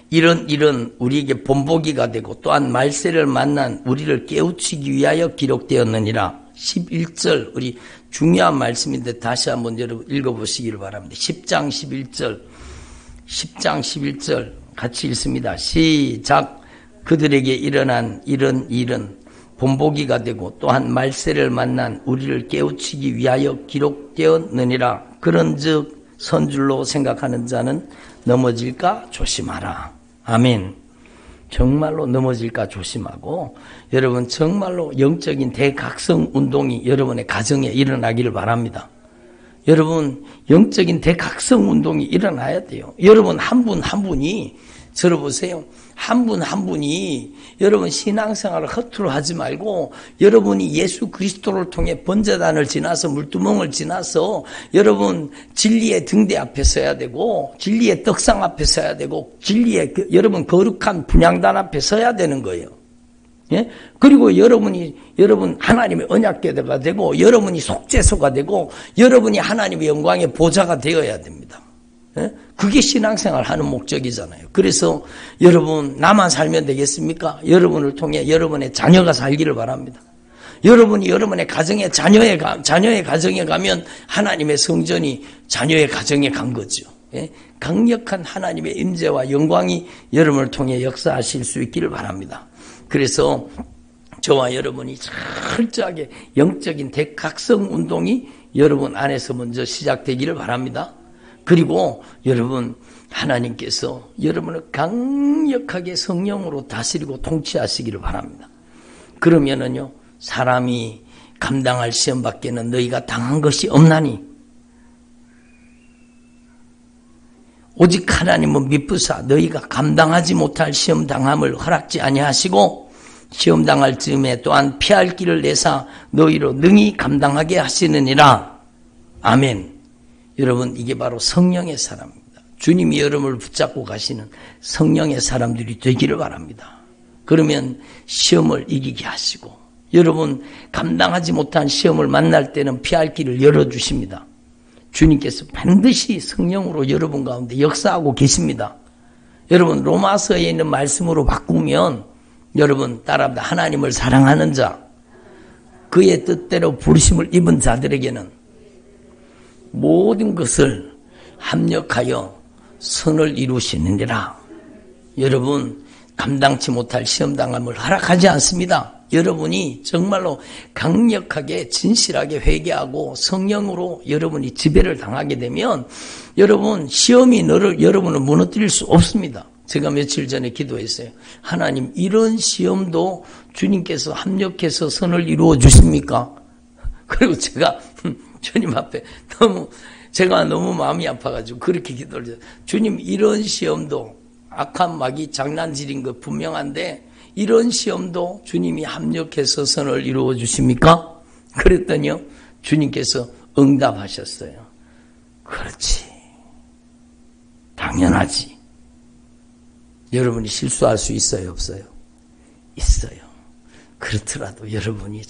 이런 일은 우리에게 본보기가 되고 또한 말세를 만난 우리를 깨우치기 위하여 기록되었느니라. 11절 우리 중요한 말씀인데 다시 한번 여러분 읽어보시기를 바랍니다. 10장 11절 같이 읽습니다. 시작. 그들에게 일어난 이런 일은 본보기가 되고 또한 말세를 만난 우리를 깨우치기 위하여 기록되었느니라. 그런즉 선줄로 생각하는 자는 넘어질까 조심하라. 아멘. 정말로 넘어질까 조심하고, 여러분 정말로 영적인 대각성 운동이 여러분의 가정에 일어나기를 바랍니다. 여러분 영적인 대각성 운동이 일어나야 돼요. 여러분 한 분 한 분이, 들어보세요. 한 분 한 분이 여러분 신앙생활을 허투루 하지 말고, 여러분이 예수 그리스도를 통해 번제단을 지나서 물두멍을 지나서 여러분 진리의 등대 앞에 서야 되고, 진리의 떡상 앞에 서야 되고, 진리의 여러분 거룩한 분향단 앞에 서야 되는 거예요. 예? 그리고 여러분 하나님의 언약궤가 되고, 여러분이 속죄소가 되고, 여러분이 하나님의 영광의 보좌가 되어야 됩니다. 예? 그게 신앙생활 하는 목적이잖아요. 그래서 여러분 나만 살면 되겠습니까? 여러분을 통해 여러분의 자녀가 살기를 바랍니다. 여러분이 여러분의 가정에 자녀의 가정에 가면 하나님의 성전이 자녀의 가정에 간 거죠. 예? 강력한 하나님의 임재와 영광이 여러분을 통해 역사하실 수 있기를 바랍니다. 그래서 저와 여러분이 철저하게 영적인 대각성 운동이 여러분 안에서 먼저 시작되기를 바랍니다. 그리고 여러분 하나님께서 여러분을 강력하게 성령으로 다스리고 통치하시기를 바랍니다. 그러면은요, 사람이 감당할 시험 밖에는 너희가 당한 것이 없나니 오직 하나님은 미쁘사 너희가 감당하지 못할 시험 당함을 허락지 아니하시고, 시험 당할 즈음에 또한 피할 길을 내사 너희로 능히 감당하게 하시느니라. 아멘. 여러분 이게 바로 성령의 사람입니다. 주님이 여러분을 붙잡고 가시는 성령의 사람들이 되기를 바랍니다. 그러면 시험을 이기게 하시고, 여러분 감당하지 못한 시험을 만날 때는 피할 길을 열어주십니다. 주님께서 반드시 성령으로 여러분 가운데 역사하고 계십니다. 여러분 로마서에 있는 말씀으로 바꾸면 여러분 따라합니다. 하나님을 사랑하는 자, 그의 뜻대로 부르심을 입은 자들에게는 모든 것을 합력하여 선을 이루시느니라. 여러분 감당치 못할 시험당함을 허락하지 않습니다. 여러분이 정말로 강력하게 진실하게 회개하고 성령으로 여러분이 지배를 당하게 되면 여러분 시험이 여러분을 무너뜨릴 수 없습니다. 제가 며칠 전에 기도했어요. 하나님 이런 시험도 주님께서 합력해서 선을 이루어 주십니까? 그리고 제가 주님 앞에 제가 너무 마음이 아파가지고 그렇게 기도를 했어요. 주님 이런 시험도 악한 마귀 장난질인 거 분명한데 이런 시험도 주님이 합력해서 선을 이루어 주십니까? 그랬더니요, 주님께서 응답하셨어요. 그렇지. 당연하지. 여러분이 실수할 수 있어요, 없어요? 있어요. 그렇더라도 여러분이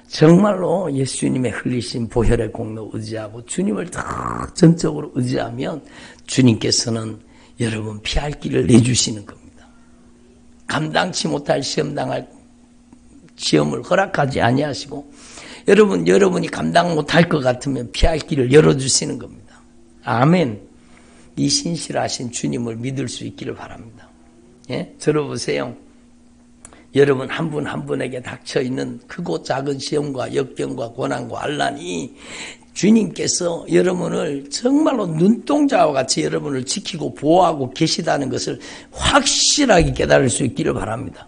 정말로 예수님의 흘리신 보혈의 공로 의지하고 주님을 더 전적으로 의지하면 주님께서는 여러분 피할 길을 내주시는 겁니다. 감당치 못할 시험을 허락하지 아니하시고 여러분이 감당 못할 것 같으면 피할 길을 열어주시는 겁니다. 아멘. 이 신실하신 주님을 믿을 수 있기를 바랍니다. 예? 들어보세요. 여러분 한 분 한 분에게 닥쳐있는 크고 작은 시험과 역경과 고난과 환난이 주님께서 여러분을 정말로 눈동자와 같이 여러분을 지키고 보호하고 계시다는 것을 확실하게 깨달을 수 있기를 바랍니다.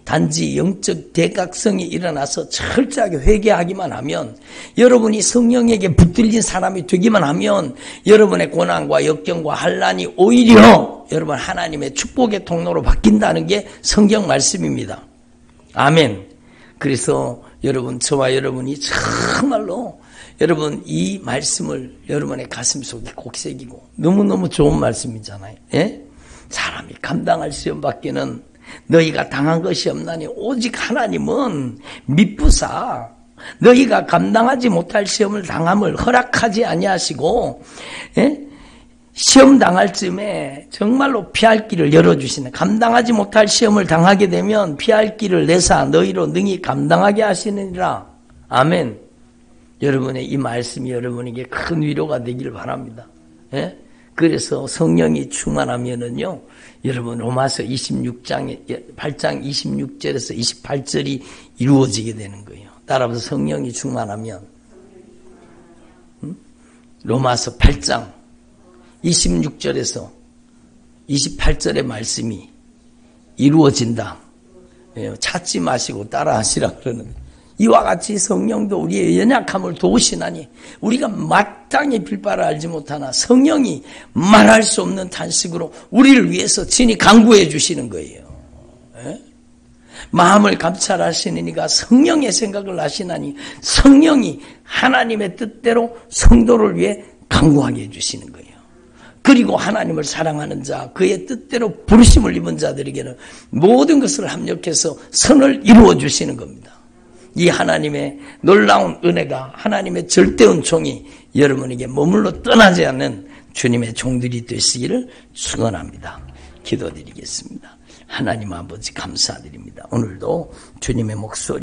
단지 영적 대각성이 일어나서 철저하게 회개하기만 하면, 여러분이 성령에게 붙들린 사람이 되기만 하면 여러분의 고난과 역경과 환난이 오히려 여러분 하나님의 축복의 통로로 바뀐다는 게 성경 말씀입니다. 아멘. 그래서 여러분, 저와 여러분이 정말로 여러분 이 말씀을 여러분의 가슴 속에 꼭 새기고, 너무너무 좋은 말씀이잖아요. 예? 사람이 감당할 시험 밖에는 너희가 당한 것이 없나니 오직 하나님은 미쁘사 너희가 감당하지 못할 시험을 당함을 허락하지 아니하시고, 예? 시험 당할 즈음에 정말로 피할 길을 열어주시는, 감당하지 못할 시험을 당하게 되면 피할 길을 내사 너희로 능히 감당하게 하시느니라. 아멘. 여러분의 이 말씀이 여러분에게 큰 위로가 되기를 바랍니다. 예? 그래서 성령이 충만하면은요, 여러분 로마서 8장 26절에서 28절이 이루어지게 되는 거예요. 따라서 성령이 충만하면, 로마서 8장 26절에서 28절의 말씀이 이루어진다. 찾지 마시고 따라하시라 그러는, 이와 같이 성령도 우리의 연약함을 도우시나니 우리가 마땅히 빌바를 알지 못하나 성령이 말할 수 없는 탄식으로 우리를 위해서 친히 간구해 주시는 거예요. 마음을 감찰하시는 이가 성령의 생각을 하시나니 성령이 하나님의 뜻대로 성도를 위해 간구하게 해주시는 거예요. 그리고 하나님을 사랑하는 자, 그의 뜻대로 부르심을 입은 자들에게는 모든 것을 합력해서 선을 이루어 주시는 겁니다. 이 하나님의 놀라운 은혜가, 하나님의 절대 은총이 여러분에게 머물러 떠나지 않는 주님의 종들이 되시기를 축원합니다. 기도드리겠습니다. 하나님 아버지 감사드립니다. 오늘도 주님의 목소리